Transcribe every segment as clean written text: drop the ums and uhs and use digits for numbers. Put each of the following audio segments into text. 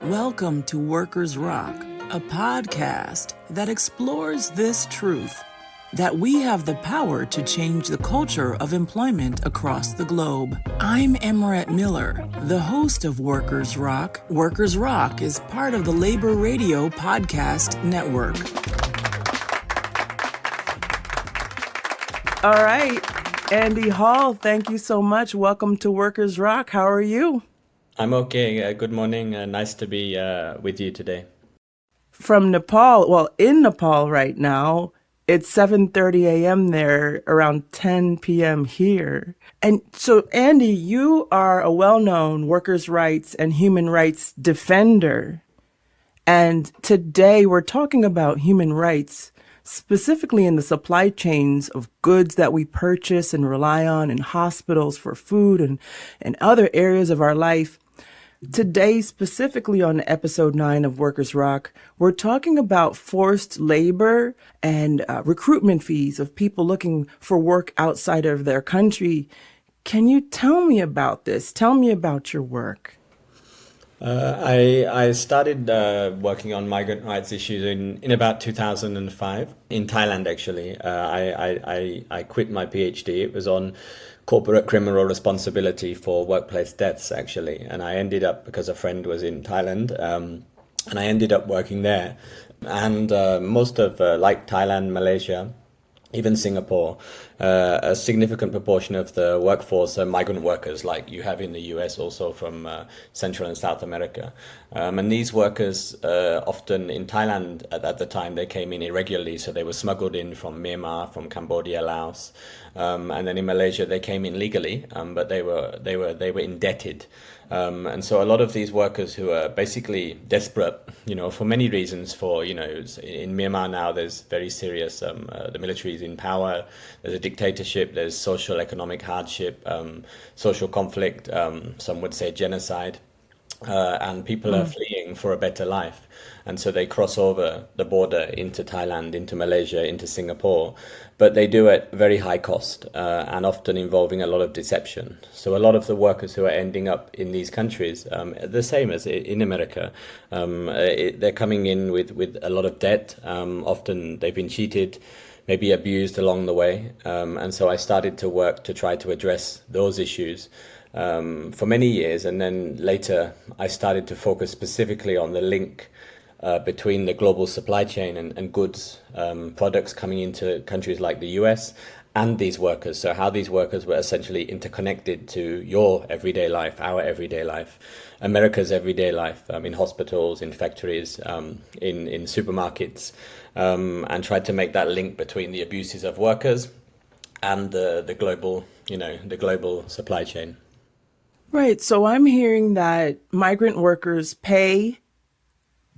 Welcome to Workers Rock, a podcast that explores this truth, that we have the power to change the culture of employment across the globe. I'm Amorette Miller, the host of Workers Rock. Workers Rock is part of the Labor Radio Podcast Network. All right, Andy Hall, thank you so much. Welcome to Workers Rock. How are you? I'm okay. Good morning. Nice to be with you today. From Nepal, well, in Nepal right now, it's 7:30 a.m. there, around 10 p.m. here. And so, Andy, you are a well-known workers' rights and human rights defender. And today we're talking about human rights, specifically in the supply chains of goods that we purchase and rely on in hospitals for food and other areas of our life. Today, specifically on episode 9 of Workers Rock, we're talking about forced labor and recruitment fees of people looking for work outside of their country. Can you tell me about this? Tell me about your work. I started working on migrant rights issues in about 2005 in Thailand, actually. I quit my PhD. It was on corporate criminal responsibility for workplace deaths, actually. And I ended up, because a friend was in Thailand, and I ended up working there. And most of, like Thailand, Malaysia, even Singapore, a significant proportion of the workforce are migrant workers, like you have in the US, also from Central and South America. And these workers, often in Thailand at the time, they came in irregularly, so they were smuggled in from Myanmar, from Cambodia, Laos, and then in Malaysia they came in legally, but they were indebted. And so a lot of these workers who are basically desperate, for many reasons, in Myanmar now there's very serious, the military is in power, there's a dictatorship, there's social economic hardship, social conflict, some would say genocide, and people are fleeing for a better life. And so they cross over the border into Thailand, into Malaysia, into Singapore, but they do it very high cost and often involving a lot of deception. So a lot of the workers who are ending up in these countries, the same as in America, they're coming in with a lot of debt. Often they've been cheated, maybe abused along the way. And so I started to work to try to address those issues for many years. And then later I started to focus specifically on the link between the global supply chain and goods, products coming into countries like the US and these workers. So how these workers were essentially interconnected to your everyday life, our everyday life, America's everyday life, in hospitals, in factories, in supermarkets, and tried to make that link between the abuses of workers and the global, the global supply chain. Right. So I'm hearing that migrant workers pay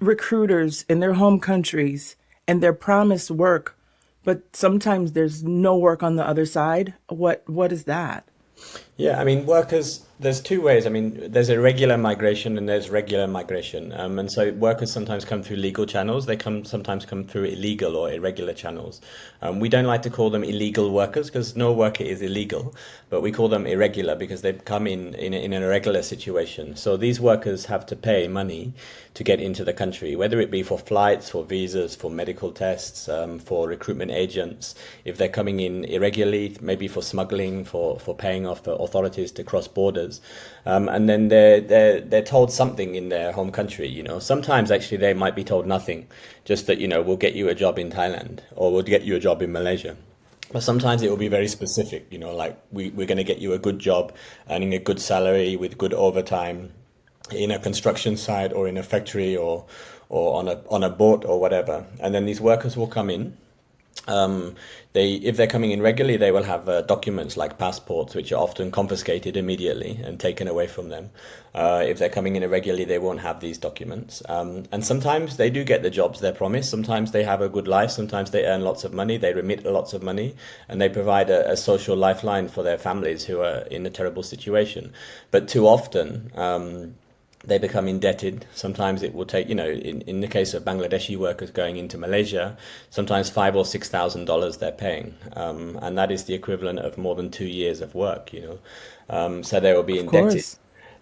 recruiters in their home countries and they're promised work, but sometimes there's no work on the other side. What is that? Yeah, workers, there's two ways. There's irregular migration and there's regular migration. And so workers sometimes come through legal channels. They sometimes come through illegal or irregular channels. We don't like to call them illegal workers because no worker is illegal, but we call them irregular because they come in an irregular situation. So these workers have to pay money to get into the country, whether it be for flights, for visas, for medical tests, for recruitment agents. If they're coming in irregularly, maybe for smuggling, for paying off the authorities to cross borders, and then they're told something in their home country. Sometimes actually they might be told nothing, just that we'll get you a job in Thailand or we'll get you a job in Malaysia. But sometimes it will be very specific, like we're going to get you a good job, earning a good salary with good overtime in a construction site or in a factory or on a boat or whatever. And then these workers will come in. If they're coming in regularly, they will have documents like passports, which are often confiscated immediately and taken away from them. If they're coming in irregularly, they won't have these documents. And sometimes they do get the jobs they're promised. Sometimes they have a good life. Sometimes they earn lots of money. They remit lots of money and they provide a social lifeline for their families who are in a terrible situation. But too often, they become indebted. Sometimes it will take, in the case of Bangladeshi workers going into Malaysia, sometimes $5,000 or $6,000 they're paying. And that is the equivalent of more than 2 years of work, So they will be indebted.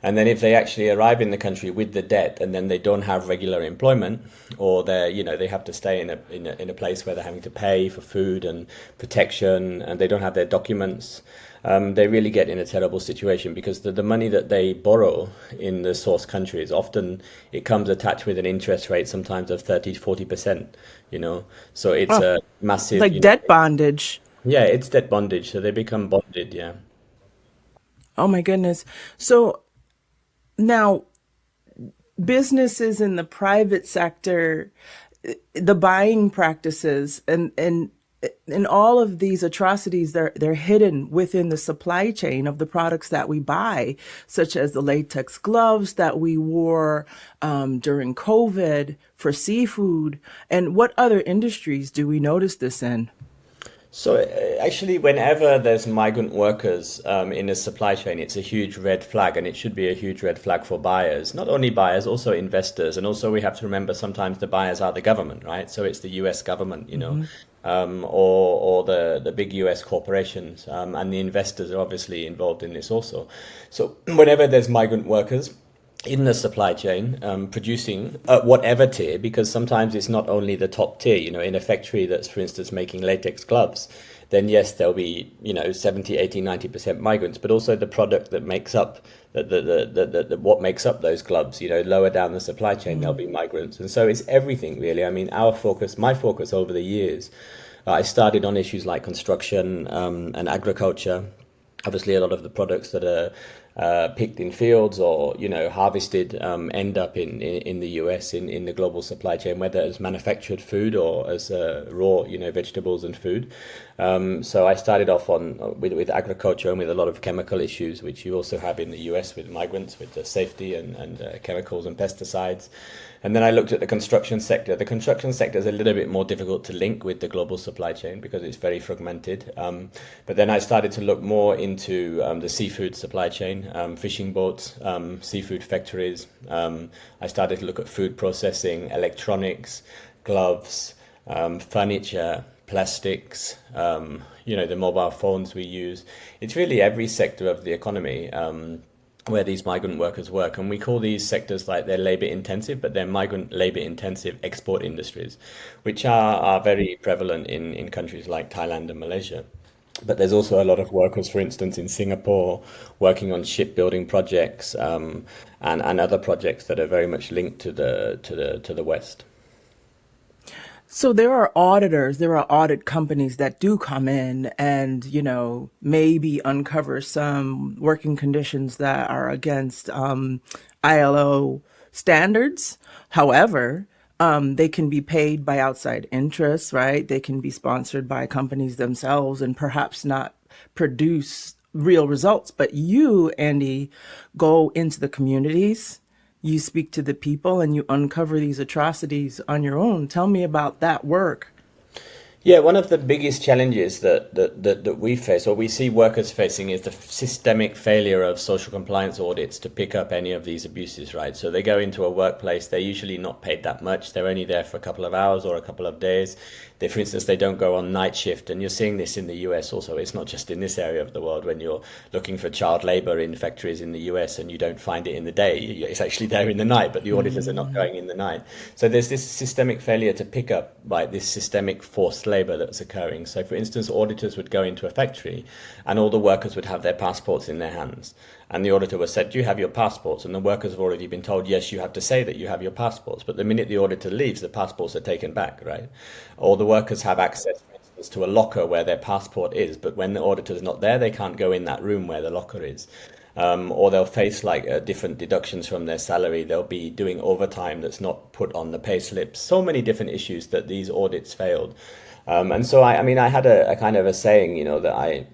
And then if they actually arrive in the country with the debt and then they don't have regular employment, or they're, they have to stay in a place where they're having to pay for food and protection, and they don't have their documents, they really get in a terrible situation, because the money that they borrow in the source country is often, it comes attached with an interest rate sometimes of 30 to 40%, So it's Oh, a massive, like debt bondage. yeah, it's debt bondage. So they become bonded, yeah. Oh my goodness. So now businesses in the private sector, the buying practices and all of these atrocities, they're hidden within the supply chain of the products that we buy, such as the latex gloves that we wore during COVID for seafood. And what other industries do we notice this in? So actually, whenever there's migrant workers in a supply chain, it's a huge red flag, and it should be a huge red flag for buyers. Not only buyers, also investors, and also we have to remember sometimes the buyers are the government, right? So it's the U.S. government, Hmm. or the big US corporations, and the investors are obviously involved in this also. So whenever there's migrant workers in the supply chain, producing at whatever tier, because sometimes it's not only the top tier, in a factory that's, for instance, making latex gloves, then yes, there'll be, 70, 80, 90% migrants, but also the product that makes up what makes up those gloves, lower down the supply chain, there'll be migrants. And so it's everything really. I mean, my focus over the years, I started on issues like construction, and agriculture. Obviously, a lot of the products that are picked in fields or harvested end up in the US in the global supply chain, whether as manufactured food or as raw vegetables and food. So I started off with agriculture and with a lot of chemical issues, which you also have in the US with migrants, with the safety and chemicals and pesticides. And then I looked at the construction sector. The construction sector is a little bit more difficult to link with the global supply chain because it's very fragmented. But then I started to look more into the seafood supply chain, fishing boats, seafood factories. I started to look at food processing, electronics, gloves, furniture, plastics, the mobile phones we use. It's really every sector of the economy. Where these migrant workers work. And we call these sectors like they're labor intensive, but they're migrant labor intensive export industries, which are very prevalent in countries like Thailand and Malaysia. But there's also a lot of workers, for instance, in Singapore, working on shipbuilding projects, and other projects that are very much linked to the West. So there are audit companies that do come in and, maybe uncover some working conditions that are against ILO standards. However, they can be paid by outside interests, right? They can be sponsored by companies themselves and perhaps not produce real results. But you, Andy, go into the communities, you speak to the people, and you uncover these atrocities on your own. Tell me about that work. Yeah, one of the biggest challenges that we face, or we see workers facing, is the systemic failure of social compliance audits to pick up any of these abuses, right? So they go into a workplace, they're usually not paid that much. They're only there for a couple of hours or a couple of days. For instance, they don't go on night shift. And you're seeing this in the US also. It's not just in this area of the world. When you're looking for child labor in factories in the US and you don't find it in the day, it's actually there in the night, but the auditors are not going in the night. So there's this systemic failure to pick up by this systemic forced labor that's occurring. So for instance, auditors would go into a factory and all the workers would have their passports in their hands. And the auditor was said, do you have your passports? And the workers have already been told, yes, you have to say that you have your passports. But the minute the auditor leaves, the passports are taken back, right? Or the workers have access, for instance, to a locker where their passport is. But when the auditor's not there, they can't go in that room where the locker is. Or they'll face different deductions from their salary. They'll be doing overtime that's not put on the pay slips. So many different issues that these audits failed. And so, I had a kind of a saying, that I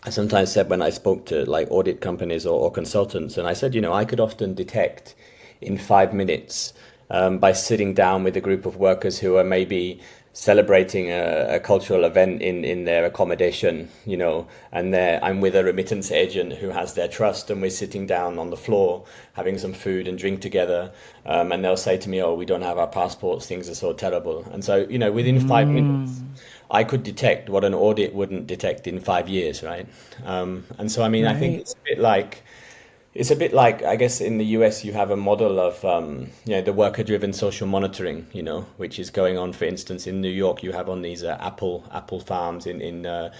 sometimes said when I spoke to like audit companies or consultants, and I said, I could often detect in 5 minutes, by sitting down with a group of workers who are maybe celebrating a cultural event in their accommodation, and I'm with a remittance agent who has their trust, and we're sitting down on the floor having some food and drink together, and they'll say to me, oh, we don't have our passports, things are so terrible. And so, within 5 minutes, I could detect what an audit wouldn't detect in 5 years, right? And so, I think Right. it's a bit like It's a bit like, I guess, in the US, you have a model of, the worker-driven social monitoring, which is going on. For instance, in New York, you have on these apple farms. In Florida,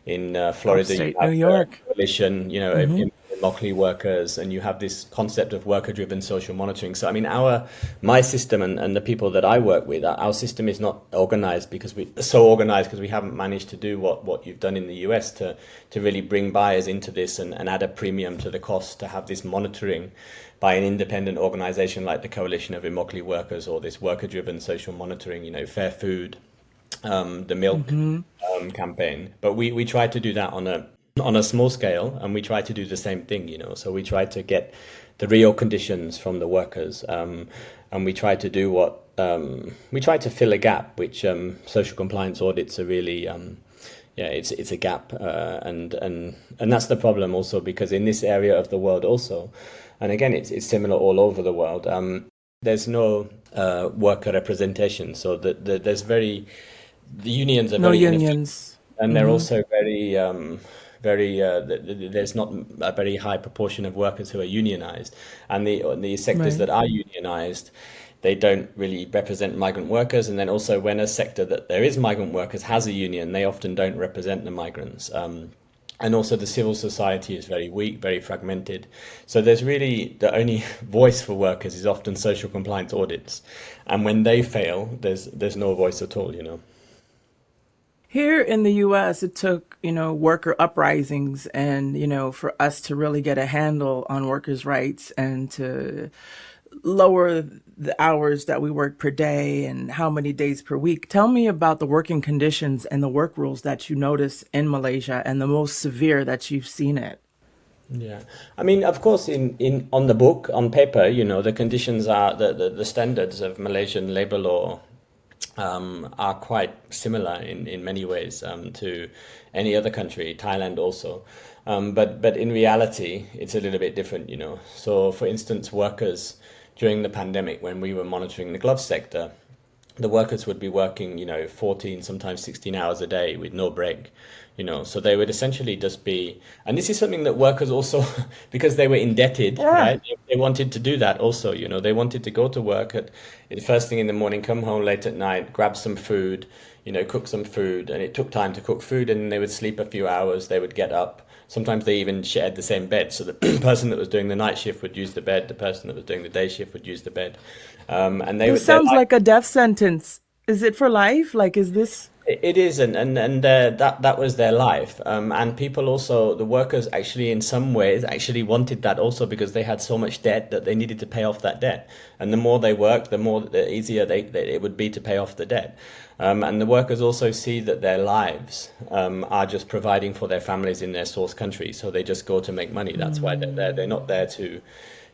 you Upstate New have the York. coalition, Hmm. Immokalee workers, and you have this concept of worker-driven social monitoring. So, I mean, my system and the people that I work with, our system is not organized because we haven't managed to do what you've done in the US to really bring buyers into this and add a premium to the cost to have this monitoring by an independent organization like the Coalition of Immokalee Workers, or this worker-driven social monitoring, fair food, the milk Hmm. campaign. But we try to do that on a small scale, and we try to do the same thing. So we try to get the real conditions from the workers, and we try to do what we try to fill a gap, which social compliance audits are really. Yeah, it's a gap, and that's the problem also, because in this area of the world also, and again, it's similar all over the world. There's no worker representation, so the unions are No very inefficient, unions. and they're Hmm. also there's not a very high proportion of workers who are unionized, and the sectors Right. that are unionized, they don't really represent migrant workers. And then also, when a sector that there is migrant workers has a union, they often don't represent the migrants. And also, the civil society is very weak, very fragmented. So there's really the only voice for workers is often social compliance audits, and when they fail, there's no voice at all. Here in the US, it took, worker uprisings and, for us to really get a handle on workers' rights and to lower the hours that we work per day and how many days per week. Tell me about the working conditions and the work rules that you notice in Malaysia and the most severe that you've seen it. Yeah, I mean, of course, in on the book, on paper, the conditions are the standards of Malaysian labor law are quite similar in many ways to any other country, Thailand also. But in reality, it's a little bit different. So, for instance, workers during the pandemic, when we were monitoring the glove sector, the workers would be working, 14, sometimes 16 hours a day with no break, so they would essentially just be, and this is something that workers also, because they were indebted, Yeah. right? They wanted to do that also, they wanted to go to work at the first thing in the morning, come home late at night, grab some food, cook some food, and it took time to cook food, and they would sleep a few hours, they would get up. Sometimes they even shared the same bed. So the person that was doing the night shift would use the bed, the person that was doing the day shift would use the bed. And they This would, their sounds life. like a death sentence. Is it for life? Like, is this? It is, and that was their life. And people also, the workers actually, in some ways, actually wanted that also, because they had so much debt that they needed to pay off that debt. And the more they worked, the easier it would be to pay off the debt. And the workers also see that their lives are just providing for their families in their source country. So they just go to make money. That's why they're there. They're not there to,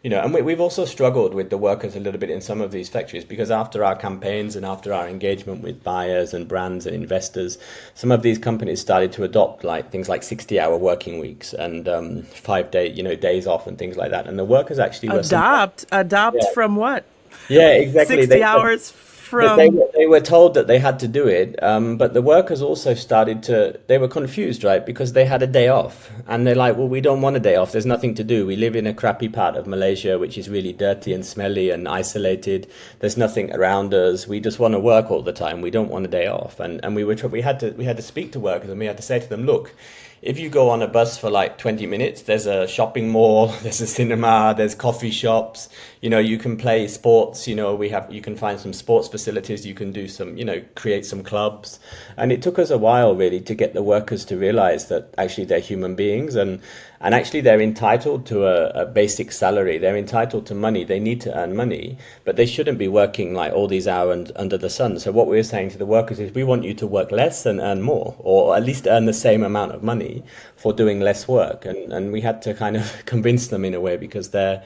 and we've also struggled with the workers a little bit in some of these factories, because after our campaigns and after our engagement with buyers and brands and investors, some of these companies started to adopt like things like 60-hour working weeks and 5 day, days off and things like that. And the workers actually were some, Adopt yeah, from what? yeah, exactly. 60 hours They from. were, they were told that they had to do it, but the workers also they were confused, right? Because they had a day off, and they're like, well, we don't want a day off. There's nothing to do. We live in a crappy part of Malaysia, which is really dirty and smelly and isolated. There's nothing around us. We just want to work all the time. We don't want a day off. And we had to speak to workers, and we had to say to them, look, if you go on a bus for like 20 minutes, there's a shopping mall, there's a cinema, there's coffee shops, you can play sports, you can find some sports facilities, you can do some, create some clubs. And it took us a while really to get the workers to realize that actually they're human beings, and actually they're entitled to a basic salary. They're entitled to money. They need to earn money, but they shouldn't be working like all these hours under the sun. So what we're saying to the workers is, we want you to work less and earn more, or at least earn the same amount of money for doing less work. And we had to kind of convince them in a way, because their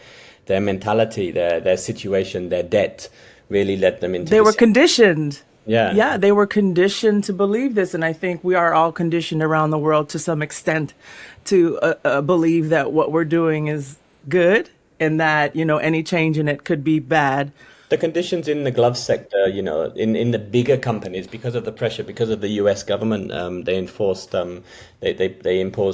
mentality, their situation, their debt really led them into They were this. conditioned. Yeah. Yeah, they were conditioned to believe this. And I think we are all conditioned around the world to some extent to believe that what we're doing is good and that, any change in it could be bad. The conditions in the glove sector, in the bigger companies, because of the pressure, because of the US government, they imposed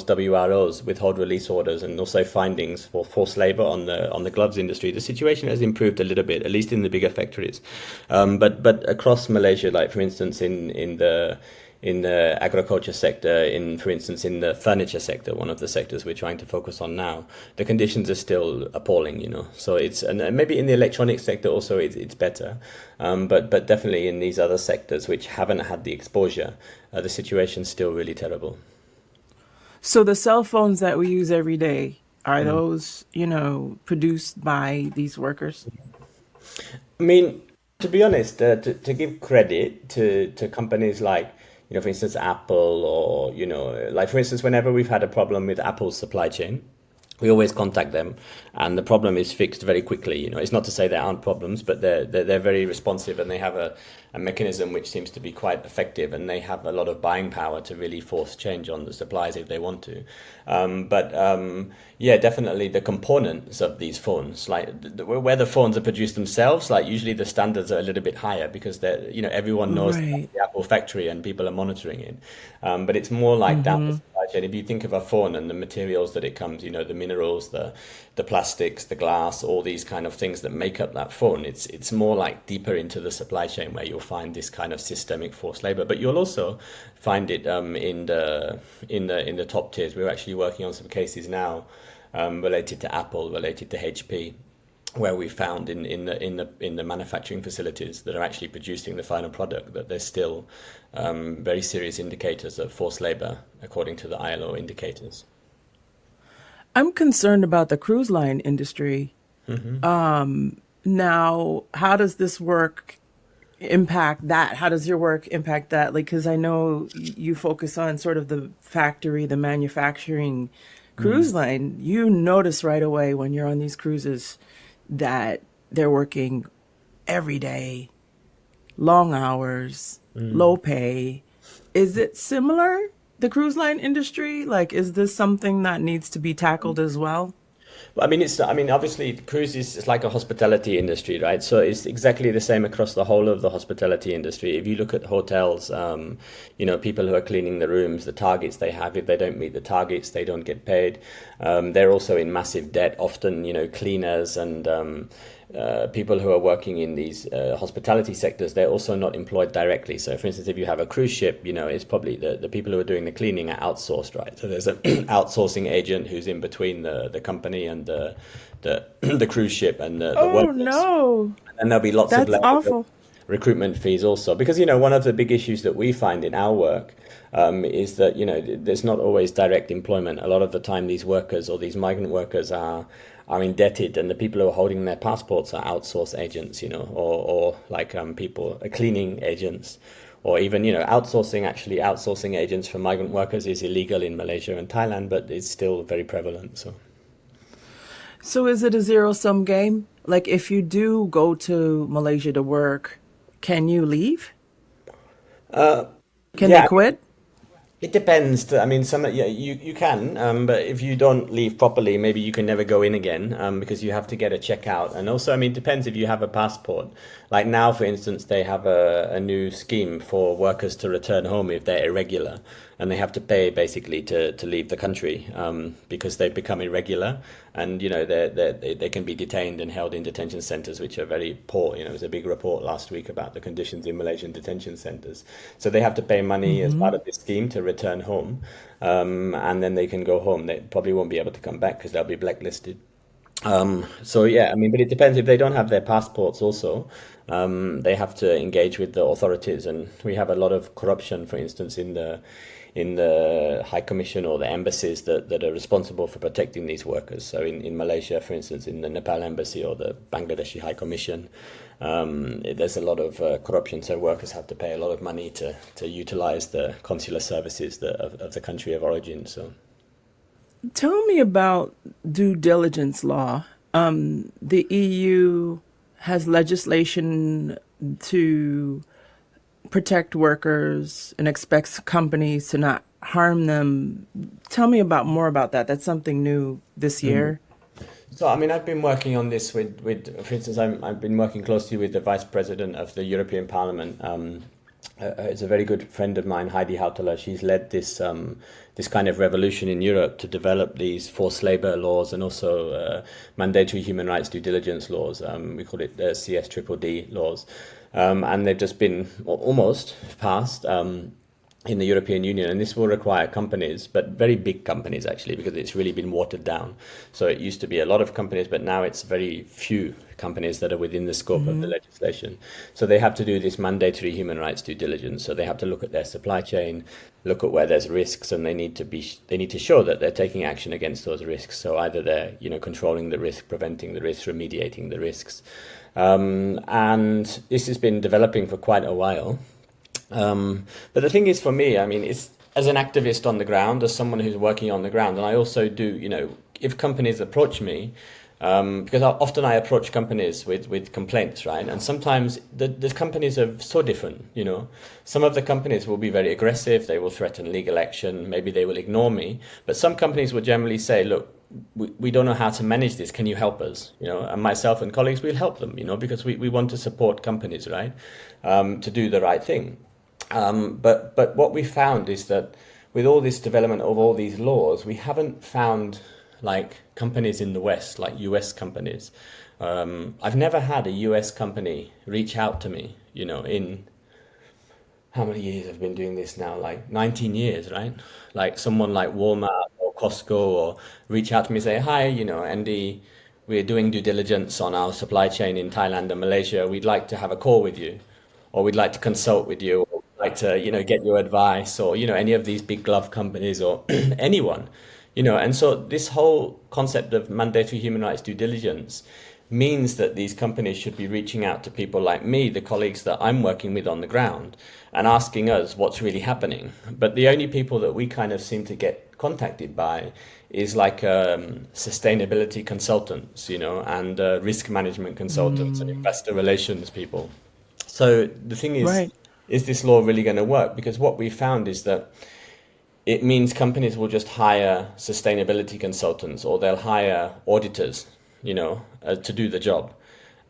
WROs, withhold release orders, and also findings for forced labor on the gloves industry. The situation has improved a little bit, at least in the bigger factories. But across Malaysia, like for instance, in the agriculture sector, for instance, in the furniture sector, one of the sectors we're trying to focus on now, the conditions are still appalling. So and maybe in the electronics sector also it's better, but definitely in these other sectors which haven't had the exposure, the situation's still really terrible. So the cell phones that we use every day, are Mm. those, produced by these workers? I mean, to be honest, to give credit to companies like, for instance, Apple, or, like, for instance, whenever we've had a problem with Apple's supply chain, we always contact them, and the problem is fixed very quickly. It's not to say there aren't problems, but they're very responsive, and they have a mechanism which seems to be quite effective, and they have a lot of buying power to really force change on the supplies if they want to. But yeah, definitely the components of these phones, like where the phones are produced themselves, like usually the standards are a little bit higher because everyone knows that's Right. the Apple factory and people are monitoring it. But it's more like down the supply chain. If you think of a phone and the materials that it comes, the minerals, the plastics, the glass, all these kind of things that make up that phone, it's more like deeper into the supply chain where you'll find this kind of systemic forced labor. But you'll also find it in the top tiers. We're actually working on some cases now, related to Apple, related to HP, where we found in the manufacturing facilities that are actually producing the final product that there's still very serious indicators of forced labor according to the ILO indicators. I'm concerned about the cruise line industry. Now, how does this work impact that? How does your work impact that? Like, because I know you focus on sort of the factory, the manufacturing Mm. cruise line. You notice right away when you're on these cruises that they're working every day, long hours, low Mm. pay. Is it similar, the cruise line industry? Like, is this something that needs to be tackled as well? Well, obviously, cruises is like a hospitality industry, right? So it's exactly the same across the whole of the hospitality industry. If you look at hotels, people who are cleaning the rooms, the targets they have, if they don't meet the targets, they don't get paid. They're also in massive debt. Often, cleaners and people who are working in these hospitality sectors, they're also not employed directly. So, for instance, if you have a cruise ship, it's probably the people who are doing the cleaning are outsourced, right? So there's an outsourcing agent who's in between the company and the cruise ship and the Oh workers. no, And there'll be lots of that's awful. recruitment fees also, because one of the big issues that we find in our work, is that there's not always direct employment. A lot of the time these workers or these migrant workers are indebted, and the people who are holding their passports are outsourced agents, or like people cleaning agents, or even outsourcing agents for migrant workers is illegal in Malaysia and Thailand, but it's still very prevalent. So. So is it a zero sum game? Like, if you do go to Malaysia to work, can you leave? Can they Yeah, quit? it depends. Some, yeah, you can, but if you don't leave properly, maybe you can never go in again, because you have to get a checkout. And also, it depends if you have a passport. Like now, for instance, they have a new scheme for workers to return home if they're irregular, and they have to pay basically to leave the country, because they've become irregular, and they can be detained and held in detention centers, which are very poor. There was a big report last week about the conditions in Malaysian detention centers. So they have to pay money as part of this scheme to return home, and then they can go home. They probably won't be able to come back because they'll be blacklisted. So yeah, but it depends if they don't have their passports also. They have to engage with the authorities, and we have a lot of corruption, for instance, in the High Commission or the embassies that are responsible for protecting these workers. So in Malaysia, for instance, in the Nepal embassy or the Bangladeshi High Commission, there's a lot of corruption. So workers have to pay a lot of money to utilize the consular services of the country of origin. So. Tell me about due diligence law. The EU has legislation to protect workers and expects companies to not harm them. Tell me about more about that. That's something new this year. So, I mean, I've been working on this for instance, I've been working closely with the Vice President of the European Parliament. It's a very good friend of mine, Heidi Hautala. She's led this kind of revolution in Europe to develop these forced labor laws and also mandatory human rights due diligence laws. We call it the CS-DDD laws. And they've just been almost passed. In the European Union, and this will require companies, but very big companies actually, because it's really been watered down. So it used to be a lot of companies, but now it's very few companies that are within the scope of the legislation. So they have to do this mandatory human rights due diligence. So they have to look at their supply chain, look at where there's risks, and they need to show that they're taking action against those risks. So either they're controlling the risk, preventing the risks, remediating the risks, and this has been developing for quite a while. But the thing is, for me, I mean, it's as an activist on the ground, as someone who's working on the ground, and I also do, if companies approach me, because often I approach companies with complaints, right? And sometimes the companies are so different, Some of the companies will be very aggressive, they will threaten legal action, maybe they will ignore me. But some companies will generally say, look, we don't know how to manage this, can you help us? And myself and colleagues will help them, because we want to support companies, right? To do the right thing. But what we found is that with all this development of all these laws, we haven't found like companies in the West, like US companies. I've never had a US company reach out to me, in how many years I've been doing this now, like 19 years, right? Like someone like Walmart or Costco or reach out to me and say, hi, Andy, we're doing due diligence on our supply chain in Thailand and Malaysia. We'd like to have a call with you, or we'd like to consult with you, or we'd like to, get your advice, or, any of these big glove companies or anyone, And so this whole concept of mandatory human rights due diligence means that these companies should be reaching out to people like me, the colleagues that I'm working with on the ground, and asking us what's really happening. But the only people that we kind of seem to get contacted by is like sustainability consultants, and risk management consultants and investor relations people. So the thing Right. is this law really going to work? Because what we found is that it means companies will just hire sustainability consultants, or they'll hire auditors, to do the job.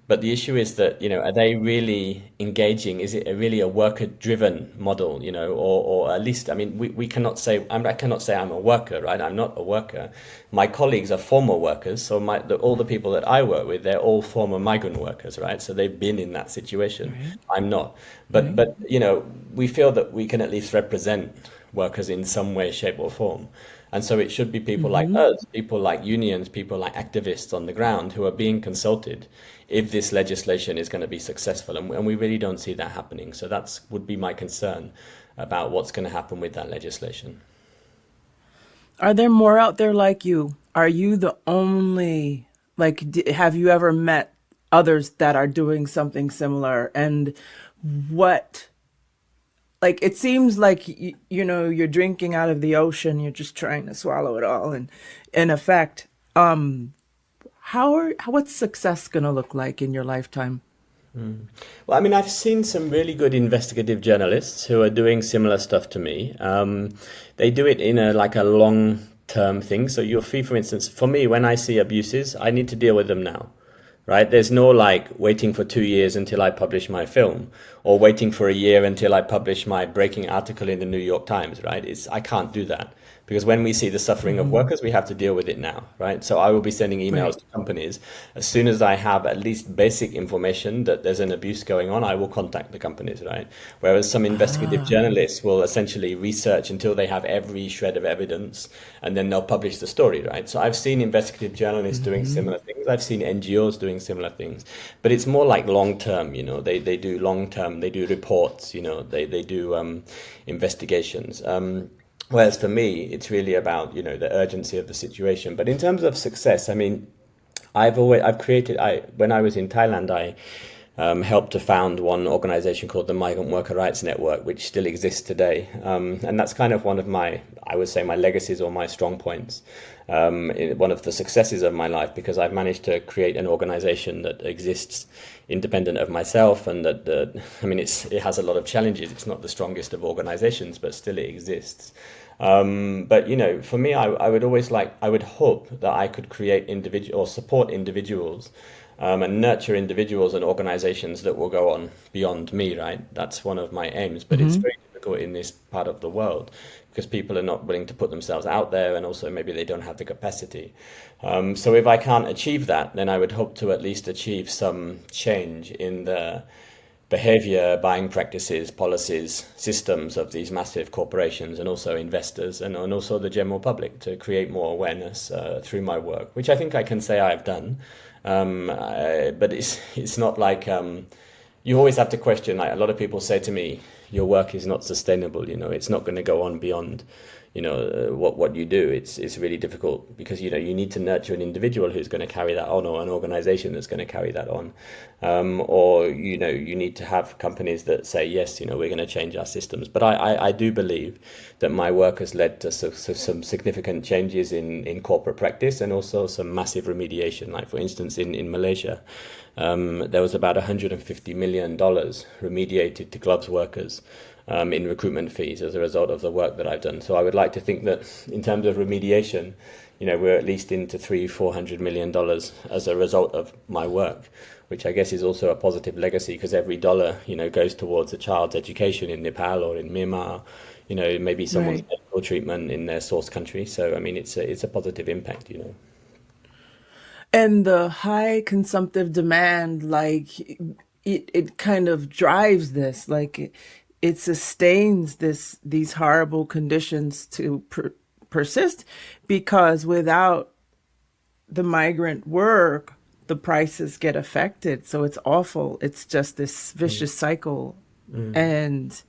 But the issue is that, are they really engaging? Is it really a worker-driven model, or at least, I mean, we cannot say, I cannot say I'm a worker, right? I'm not a worker. My colleagues are former workers. So all the people that I work with, they're all former migrant workers, right? So they've been in that situation. Right. I'm not. But we feel that we can at least represent workers in some way, shape or form. And so it should be people like us, people like unions, people like activists on the ground who are being consulted if this legislation is going to be successful. And we really don't see that happening. So would be my concern about what's going to happen with that legislation. Are there more out there like you? Are you the only, have you ever met others that are doing something similar? And what, it seems like, you're drinking out of the ocean, you're just trying to swallow it all. And in effect, what's success going to look like in your lifetime? Well, I mean, I've seen some really good investigative journalists who are doing similar stuff to me. They do it in a long-term thing. So you'll see, for instance, for me, when I see abuses, I need to deal with them now, right? There's no waiting for 2 years until I publish my film, or waiting for a year until I publish my breaking article in the New York Times, right? I can't do that. Because when we see the suffering of workers, we have to deal with it now, right? So I will be sending emails Right. to companies. As soon as I have at least basic information that there's an abuse going on, I will contact the companies, right? Whereas some investigative journalists will essentially research until they have every shred of evidence, and then they'll publish the story, right? So I've seen investigative journalists doing similar things. I've seen NGOs doing similar things. But it's more like long-term, they do long-term, they do reports, they do investigations. Whereas for me, it's really about, the urgency of the situation. But in terms of success, I mean, when I was in Thailand, I helped to found one organization called the Migrant Worker Rights Network, which still exists today. And that's kind of one of my legacies or my strong points. One of the successes of my life, because I've managed to create an organization that exists independent of myself, and it has a lot of challenges. It's not the strongest of organizations, but still it exists. But for me, I would always I would hope that I could create individual or support individuals, and nurture individuals and organizations that will go on beyond me, right? That's one of my aims, but it's very difficult in this part of the world because people are not willing to put themselves out there, and also maybe they don't have the capacity. So if I can't achieve that, then I would hope to at least achieve some change in the behavior, buying practices, policies, systems of these massive corporations, and also investors, and also the general public, to create more awareness through my work, which I think I can say I've done. But it's not like you always have to question. Like, a lot of people say to me, your work is not sustainable. It's not going to go on beyond what you do. It's really difficult because you need to nurture an individual who's going to carry that on, or an organization that's going to carry that on, or you need to have companies that say, yes, we're going to change our systems. But I do believe that my work has led to some significant changes in corporate practice, and also some massive remediation. Like, for instance, in Malaysia, there was about $150 million remediated to gloves workers in recruitment fees as a result of the work that I've done. So I would like to think that in terms of remediation, we're at least into $300-400 million as a result of my work, which I guess is also a positive legacy, because every dollar, goes towards a child's education in Nepal or in Myanmar, maybe someone's Right. medical treatment in their source country. So, I mean, it's a positive impact. And the high consumptive demand, like it kind of drives this, like it sustains these horrible conditions to persist, because without the migrant work, the prices get affected. So it's awful. It's just this vicious cycle. And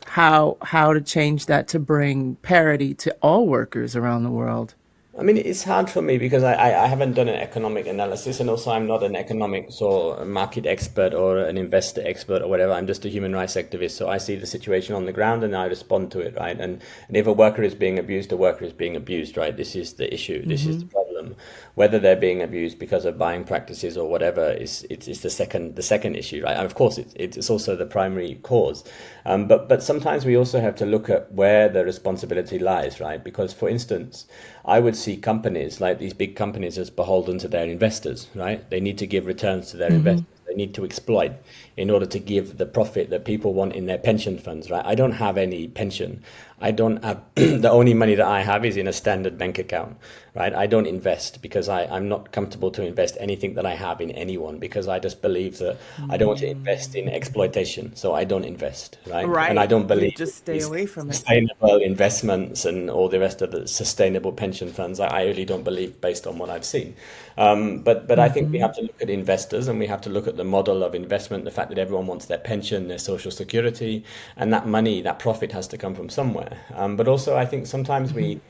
how to change that to bring parity to all workers around the world. I mean, it's hard for me because I haven't done an economic analysis, and also I'm not an economics or a market expert or an investor expert or whatever. I'm just a human rights activist. So I see the situation on the ground and I respond to it, right? And if a worker is being abused, a worker is being abused, right? This is the issue. This is the problem. Whether they're being abused because of buying practices or whatever it's the second issue, right? And of course, it's also the primary cause. But sometimes we also have to look at where the responsibility lies, right? Because, for instance, I would see companies like these big companies as beholden to their investors, right? They need to give returns to their investors. They need to exploit in order to give the profit that people want in their pension funds, right? I don't have any pension. I don't have the only money that I have is in a standard bank account, right? I don't invest because I'm not comfortable to invest anything that I have in anyone, because I just believe that I don't want to invest in exploitation. So I don't invest, right? And I Right. don't You believe just stay these away from it. sustainable investments and all the rest of the sustainable pension funds. I really don't believe, based on what I've seen. But I think we have to look at investors, and we have to look at the model of investment, the fact that everyone wants their pension, their social security, and that money, that profit has to come from somewhere. But also, I think sometimes we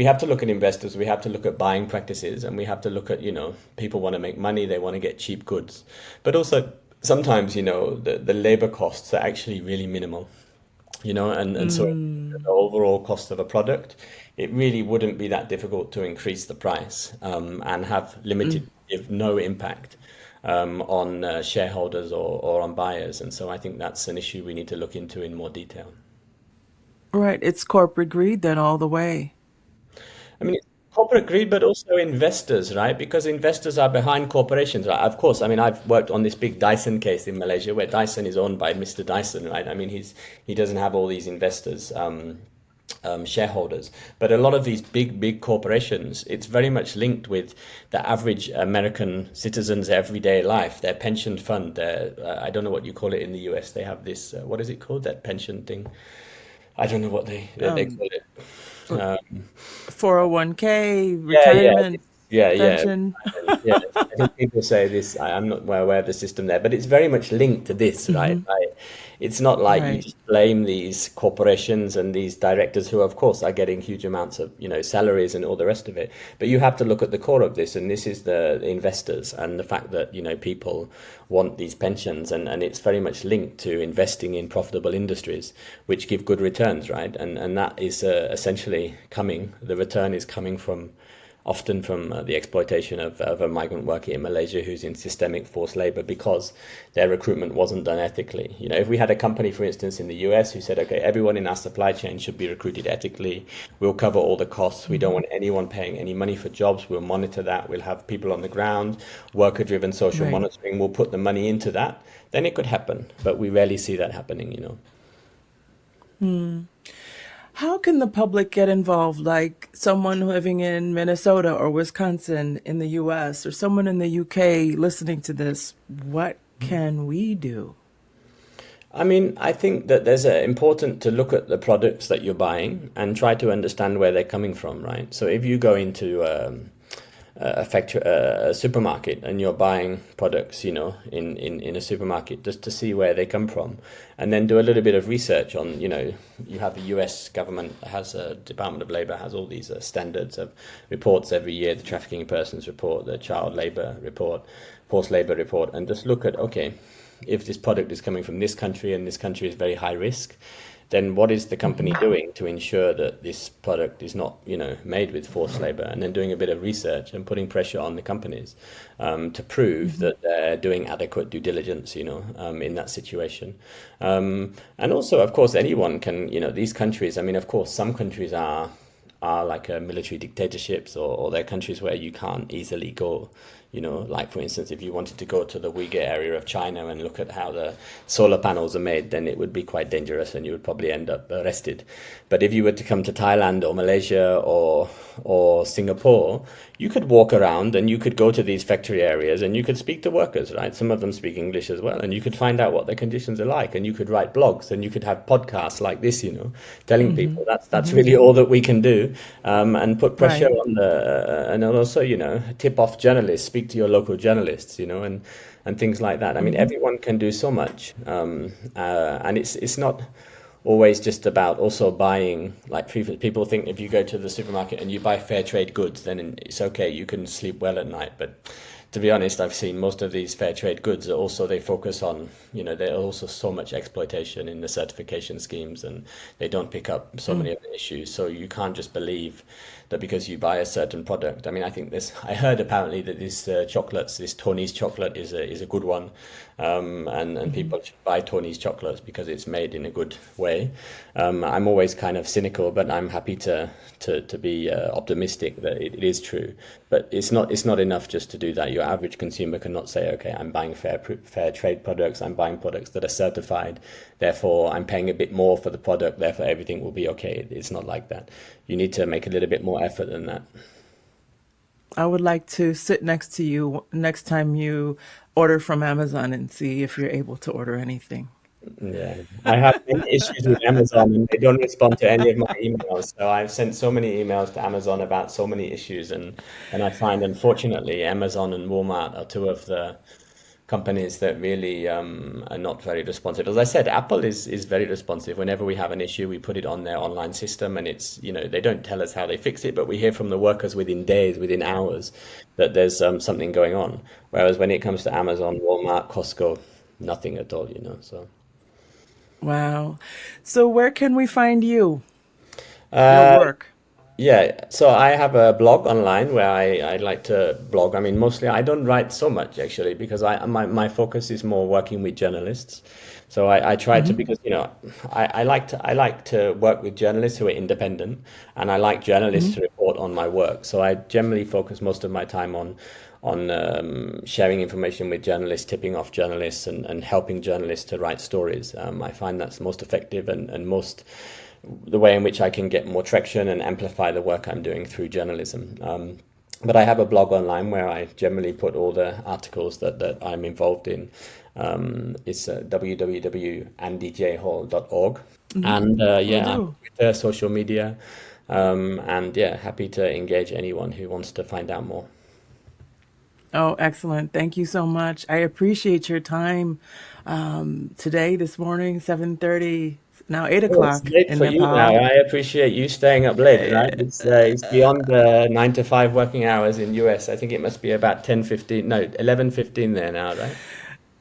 have to look at investors, we have to look at buying practices, and we have to look at, people want to make money, they want to get cheap goods. But also, sometimes, the labor costs are actually really minimal, and so the overall cost of a product, it really wouldn't be that difficult to increase the price, and have limited, if no impact, on shareholders or on buyers. And so I think that's an issue we need to look into in more detail. Right. It's corporate greed then all the way. I mean, it's corporate greed, but also investors, right? Because investors are behind corporations, right? Of course, I mean, I've worked on this big Dyson case in Malaysia, where Dyson is owned by Mr. Dyson, right? I mean, he doesn't have all these investors, shareholders, but a lot of these big corporations, it's very much linked with the average American citizen's everyday life, their pension fund, their I don't know what you call it in the US. They have this, what is it called? That pension thing. I don't know what they Um, call it. for Um, 401k, Yeah, yeah, retirement, yeah, yeah. pension. Yeah, I think people say this. I'm not well aware of the system there, but it's very much linked to this, right? Like, it's not like you Right. just blame these corporations and these directors who, of course, are getting huge amounts of, salaries and all the rest of it. But you have to look at the core of this, and this is the investors, and the fact that, people want these pensions, and it's very much linked to investing in profitable industries which give good returns, right? And that is essentially the return is coming from often from the exploitation of a migrant worker in Malaysia who's in systemic forced labor because their recruitment wasn't done ethically. You know, if we had a company, for instance, in the US who said, okay, everyone in our supply chain should be recruited ethically, we'll cover all the costs, we don't want anyone paying any money for jobs, we'll monitor that, we'll have people on the ground, worker-driven social Right. monitoring, we'll put the money into that, then it could happen. But we rarely see that happening, you know. How can the public get involved, like someone living in Minnesota or Wisconsin in the US or someone in the UK listening to this? What can we do? I mean, I think that there's important to look at the products that you're buying and try to understand where they're coming from, right? So if you go into a factory, a supermarket, and you're buying products, you know, in a supermarket, just to see where they come from, and then do a little bit of research on, you know, you have the U.S. government has a Department of Labor has all these standards of reports every year, the trafficking in persons report, the child labor report, forced labor report, and just look at, okay, if this product is coming from this country and this country is very high risk, then what is the company doing to ensure that this product is not, you know, made with forced labor? And then doing a bit of research and putting pressure on the companies to prove that they're doing adequate due diligence, you know, in that situation. And also, of course, anyone can, you know, these countries, I mean, of course, some countries are like military dictatorships, or they're countries where you can't easily go. You know, like for instance, if you wanted to go to the Uyghur area of China and look at how the solar panels are made, then it would be quite dangerous and you would probably end up arrested. But if you were to come to Thailand or Malaysia or Singapore, you could walk around and you could go to these factory areas and you could speak to workers, right? Some of them speak English as well, and you could find out what their conditions are like, and you could write blogs and you could have podcasts like this, you know, telling people that's really all that we can do, and put pressure Right. on and also, you know, tip off journalists, speak to your local journalists, you know, and things like that. I mean, everyone can do so much, and it's not always just about also buying, like people think if you go to the supermarket and you buy fair trade goods, then it's okay, you can sleep well at night. But to be honest, I've seen most of these fair trade goods are also, they focus on, you know, there's also so much exploitation in the certification schemes, and they don't pick up so many of the issues. So you can't just believe that because you buy a certain product. I mean, I think I heard apparently that this chocolates, this Tony's chocolate is a good one, and people should buy Tony's chocolates because it's made in a good way. I'm always kind of cynical, but I'm happy to be optimistic that it is true. But it's not enough just to do that. Your average consumer cannot say, okay, I'm buying fair trade products, I'm buying products that are certified, therefore I'm paying a bit more for the product, therefore everything will be okay. It's not like that. You need to make a little bit more effort than that. I would like to sit next to you next time you order from Amazon and see if you're able to order anything. Yeah, I have many issues with Amazon and they don't respond to any of my emails. So I've sent so many emails to Amazon about so many issues, and I find unfortunately Amazon and Walmart are two of the companies that really are not very responsive. As I said, Apple is very responsive. Whenever we have an issue, we put it on their online system, and it's, you know, they don't tell us how they fix it, but we hear from the workers within days, within hours, that there's something going on. Whereas when it comes to Amazon, Walmart, Costco, nothing at all, you know. So. Wow. So where can we find you, your Uh, work? Yeah, so I have a blog online where I like to blog. I mean, mostly I don't write so much actually because my focus is more working with journalists. So I try to, because you know I like to work with journalists who are independent, and I like journalists to report on my work. So I generally focus most of my time on sharing information with journalists, tipping off journalists, and helping journalists to write stories. I find that's most effective and most the way in which I can get more traction and amplify the work I'm doing through journalism. But I have a blog online where I generally put all the articles that I'm involved in. It's www.andyjhall.org. And Will yeah, I'm on do. Twitter, social media, and yeah, happy to engage anyone who wants to find out more. Oh, excellent. Thank you so much. I appreciate your time today, this morning, 7:30, now 8 Oh, it's o'clock late in for you now. Nepal. I appreciate you staying up late, right? It's beyond the 9 to 5 working hours in US. I think it must be about 10:15, no, 11:15 there now, right?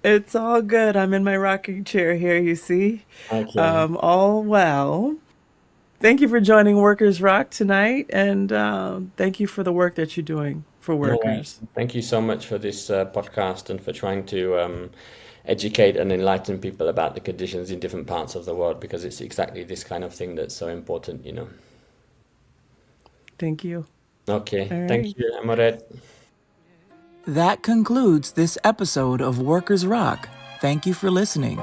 It's all good. I'm in my rocking chair here, you see. Okay. All well. Thank you for joining Workers Rock tonight, and thank you for the work that you're doing for All right. workers. Thank you so much for this podcast and for trying to educate and enlighten people about the conditions in different parts of the world, because it's exactly this kind of thing that's so important, you know. Thank you. Okay. All Thank right. you, Amorette. That concludes this episode of Workers Rock. Thank you for listening.